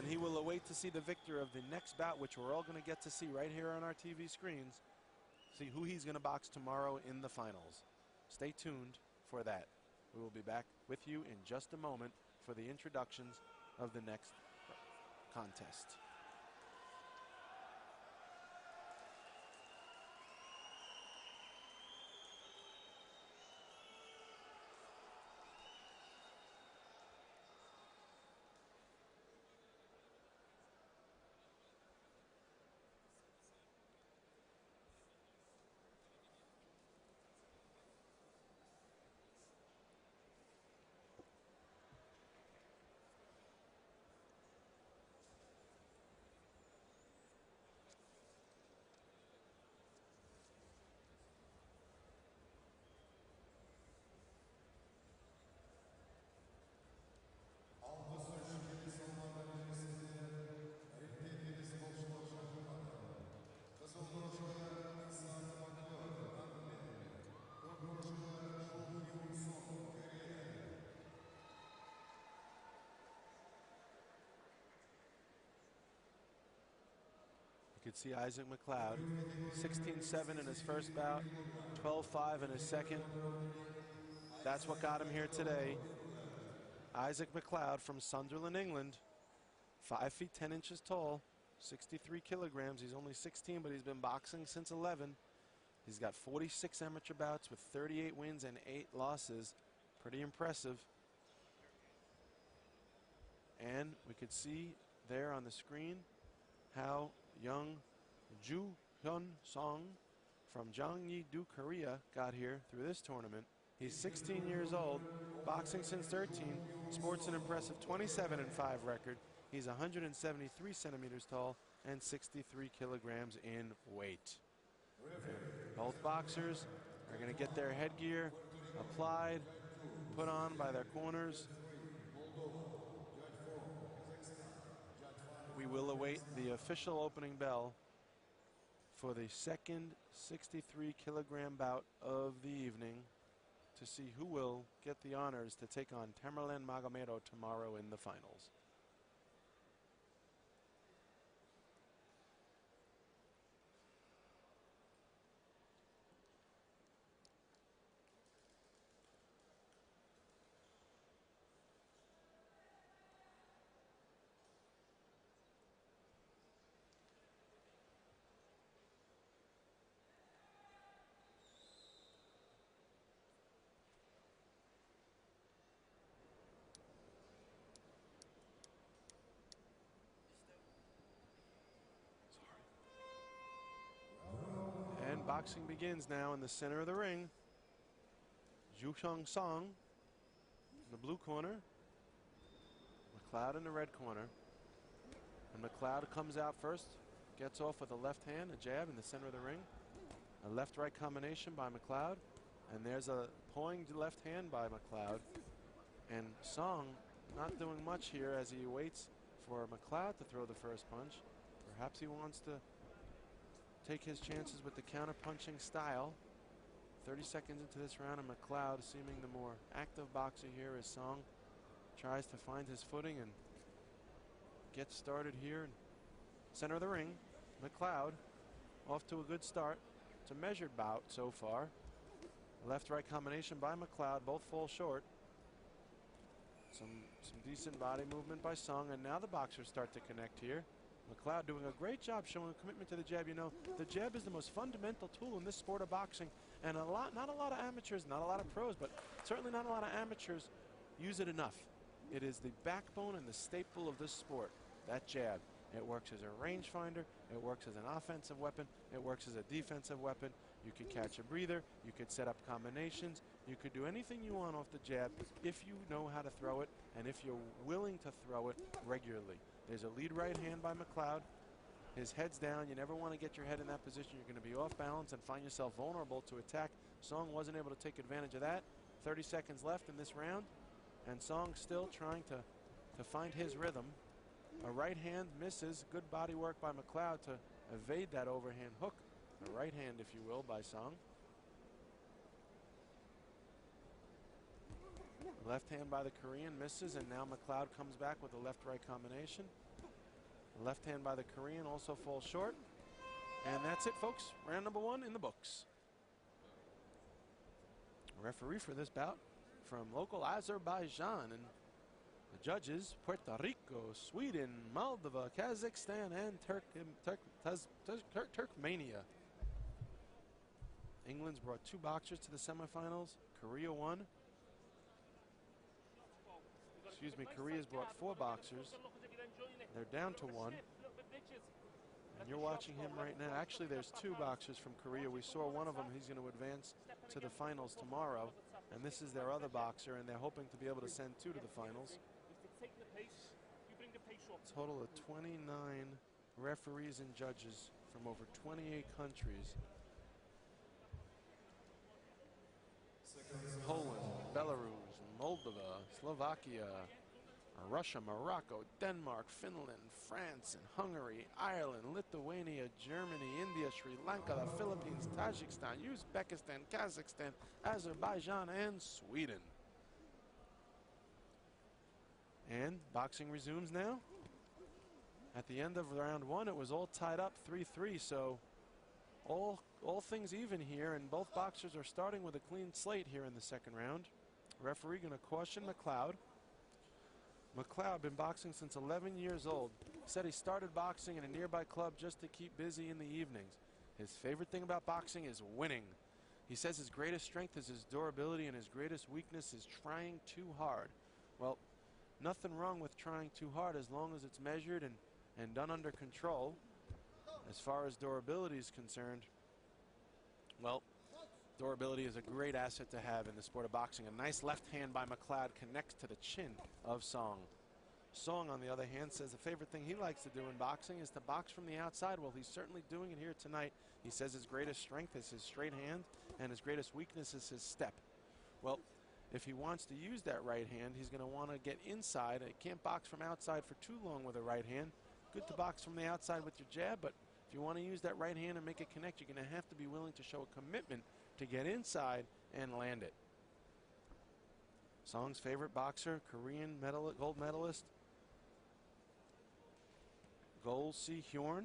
he will await to see the victor of the next bout, which we're all going to get to see right here on our TV screens. See who he's going to box tomorrow in the finals. Stay tuned for that. We will be back with you in just a moment for the introductions of the next contest. You could see Isaac McLeod, 16-7 in his first bout, 12-5 in his second. That's what got him here today. Isaac McLeod from Sunderland, England, 5 feet 10 inches tall, 63 kilograms. He's only 16, but he's been boxing since 11. He's got 46 amateur bouts with 38 wins and 8 losses. Pretty impressive. And we could see there on the screen how young Ju-Hyun Song from Gyeonggi-do, Korea got here through this tournament. He's 16 years old, boxing since 13, sports an impressive 27-5 record. He's 173 centimeters tall and 63 kilograms in weight. Both boxers are going to get their headgear applied, put on by their corners. We will await the official opening bell for the second 63-kilogram bout of the evening to see who will get the honors to take on Tamerlan Magomedov tomorrow in the finals. And boxing begins now in the center of the ring. Ju-Hyun Song in the blue corner, McLeod in the red corner. And McLeod comes out first, gets off with a left hand, a jab in the center of the ring. A left-right combination by McLeod. And there's a pawing left hand by McLeod. And Song not doing much here as he waits for McLeod to throw the first punch. Perhaps he wants to take his chances with the counter-punching style. 30 seconds into this round, and McLeod seeming the more active boxer here as Song tries to find his footing and get started here. Center of the ring, McLeod off to a good start. It's a measured bout so far. Left-right combination by McLeod, both fall short. Some decent body movement by Song, and now the boxers start to connect here. McLeod doing a great job showing a commitment to the jab. You know, the jab is the most fundamental tool in this sport of boxing, and not a lot of amateurs, not a lot of pros, but certainly not a lot of amateurs use it enough. It is the backbone and the staple of this sport, that jab. It works as a rangefinder, it works as an offensive weapon, it works as a defensive weapon. You could catch a breather, you could set up combinations, you could do anything you want off the jab if you know how to throw it and if you're willing to throw it regularly. There's a lead right hand by McLeod. His head's down. You never want to get your head in that position. You're going to be off balance and find yourself vulnerable to attack. Song wasn't able to take advantage of that. 30 seconds left in this round, and Song still trying to find his rhythm. A right hand misses. Good body work by McLeod to evade that overhand hook. A right hand, if you will, by Song. Left hand by the Korean misses, and now McLeod comes back with a left-right combination. Left hand by the Korean also falls short. And that's it, folks. Round number 1 in the books. Referee for this bout from local Azerbaijan, and the judges Puerto Rico, Sweden, Moldova, Kazakhstan, and Turkmenia. England's brought 2 boxers to the semifinals. Korea won. Excuse me, Korea's brought 4 boxers. They're down to 1. And you're watching him right now. Actually, there's 2 boxers from Korea. We saw one of them. He's going to advance to the finals tomorrow. And this is their other boxer, and they're hoping to be able to send 2 to the finals. A total of 29 referees and judges from over 28 countries. Poland, Belarus, Moldova, Slovakia, Russia, Morocco, Denmark, Finland, France, and Hungary, Ireland, Lithuania, Germany, India, Sri Lanka, the Philippines, Tajikistan, Uzbekistan, Kazakhstan, Azerbaijan, and Sweden. And boxing resumes now. At the end of round 1, it was all tied up 3-3, so all things even here, and both boxers are starting with a clean slate here in the second round. Referee going to caution McLeod. McLeod been boxing since 11 years old. Said he started boxing in a nearby club just to keep busy in the evenings. His favorite thing about boxing is winning. He says his greatest strength is his durability and his greatest weakness is trying too hard. Well, nothing wrong with trying too hard as long as it's measured and done under control. As far as durability is concerned, well, durability is a great asset to have in the sport of boxing. A nice left hand by McLeod connects to the chin of Song. Song, on the other hand, says the favorite thing he likes to do in boxing is to box from the outside. Well, he's certainly doing it here tonight. He says his greatest strength is his straight hand and his greatest weakness is his step. Well, if he wants to use that right hand, he's going to want to get inside. He can't box from outside for too long with a right hand. Good to box from the outside with your jab, but if you want to use that right hand and make it connect, you're going to have to be willing to show a commitment to get inside and land it. Song's favorite boxer, Korean gold medalist, Ju-Hyun.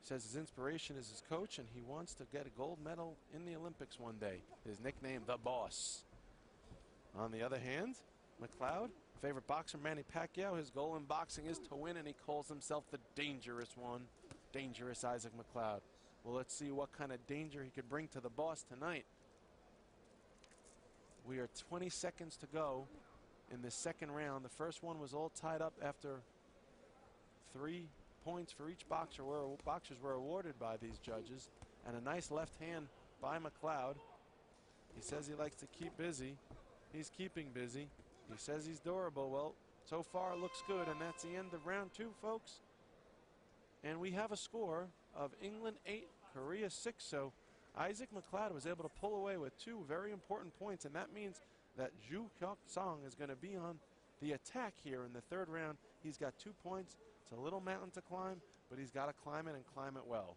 Says his inspiration is his coach and he wants to get a gold medal in the Olympics one day. His nickname, The Boss. On the other hand, McLeod, favorite boxer, Manny Pacquiao. His goal in boxing is to win, and he calls himself the dangerous one. Dangerous Isaac McLeod. Well, let's see what kind of danger he could bring to the Boss tonight. We are 20 seconds to go in the second round. The first one was all tied up after 3 points for each boxer. Boxers were awarded by these judges, and a nice left hand by McLeod. He says he likes to keep busy. He's keeping busy. He says he's durable. Well, so far it looks good, and that's the end of round 2, folks. And we have a score of England 8, Korea 6. So Isaac McLeod was able to pull away with 2 very important points, and that means that Ju-Hyun Song is going to be on the attack here in the third round. He's got 2 points. It's a little mountain to climb, but he's got to climb it and climb it well.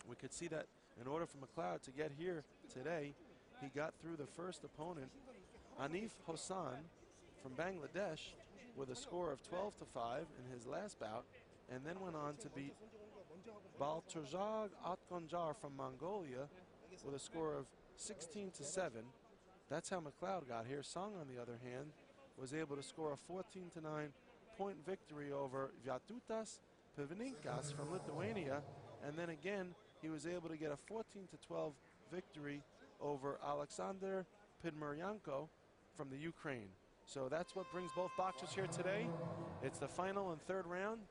We could see that in order for McLeod to get here today, he got through the first opponent, Anif Hossan from Bangladesh, with a score of 12-5 in his last bout, and then went on to beat Baltazar Atkonjar from Mongolia with a score of 16-7. That's how McLeod got here. Song, on the other hand, was able to score a 14-9 point victory over Vyatutas Pivninkas from Lithuania, and then again he was able to get a 14-12 victory over Alexander Pidmuryanko from the Ukraine. So that's what brings both boxers here today. It's the final and third round.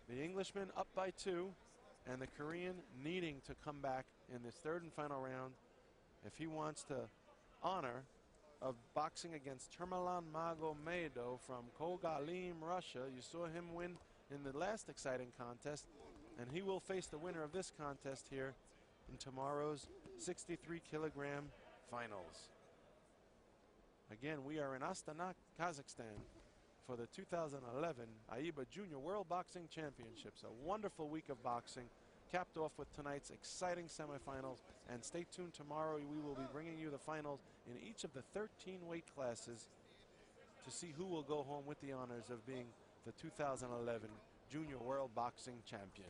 The Englishman up by 2, and the Korean needing to come back in this third and final round if he wants to honor of boxing against Termalan Magomedo from Kogalim, Russia. You saw him win in the last exciting contest, and he will face the winner of this contest here in tomorrow's 63-kilogram finals. Again, we are in Astana, Kazakhstan for the 2011 AIBA Junior World Boxing Championships. A wonderful week of boxing, capped off with tonight's exciting semifinals. And stay tuned tomorrow. We will be bringing you the finals in each of the 13 weight classes to see who will go home with the honors of being the 2011 Junior World Boxing Champion.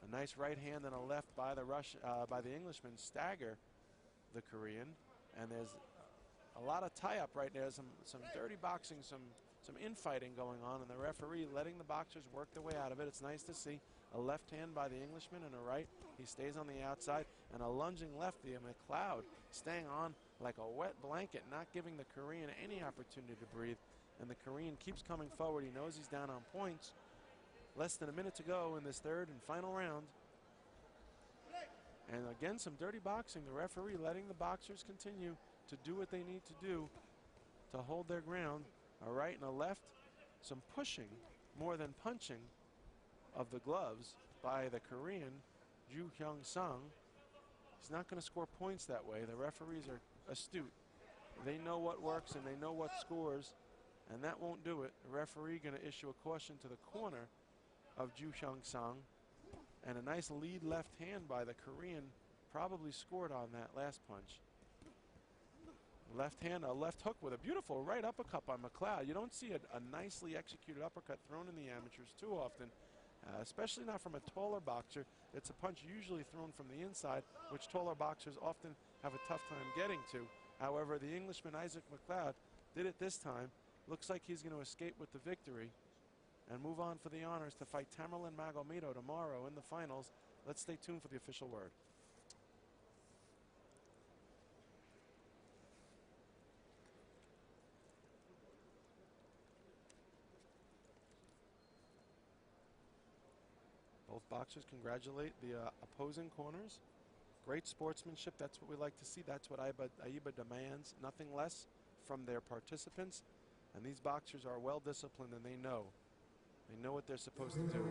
A nice right hand and a left by the Englishman stagger the Korean, and there's a lot of tie-up right there, some dirty boxing, some infighting going on, and the referee letting the boxers work their way out of it. It's nice to see a left hand by the Englishman and a right. He stays on the outside, and a lunging lefty, McLeod, staying on like a wet blanket, not giving the Korean any opportunity to breathe. And the Korean keeps coming forward. He knows he's down on points. Less than a minute to go in this third and final round. And again, some dirty boxing. The referee letting the boxers continue to do what they need to do to hold their ground. A right and a left, some pushing more than punching of the gloves by the Korean, Ju-Hyun. He's not going to score points that way. The referees are astute. They know what works and they know what scores, and that won't do it. The referee going to issue a caution to the corner of Ju-Hyun, and a nice lead left hand by the Korean probably scored on that last punch. Left hand, a left hook with a beautiful right uppercut by McLeod. You don't see a nicely executed uppercut thrown in the amateurs too often, especially not from a taller boxer. It's a punch usually thrown from the inside, which taller boxers often have a tough time getting to. However, the Englishman Isaac McLeod did it this time. Looks like he's going to escape with the victory and move on for the honors to fight Tamerlan Magomedov tomorrow in the finals. Let's stay tuned for the official word. Both boxers congratulate the opposing corners. Great sportsmanship. That's what we like to see. That's what AIBA demands. Nothing less from their participants. And these boxers are well disciplined, and they know what they're supposed to do.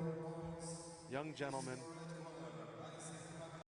Young gentlemen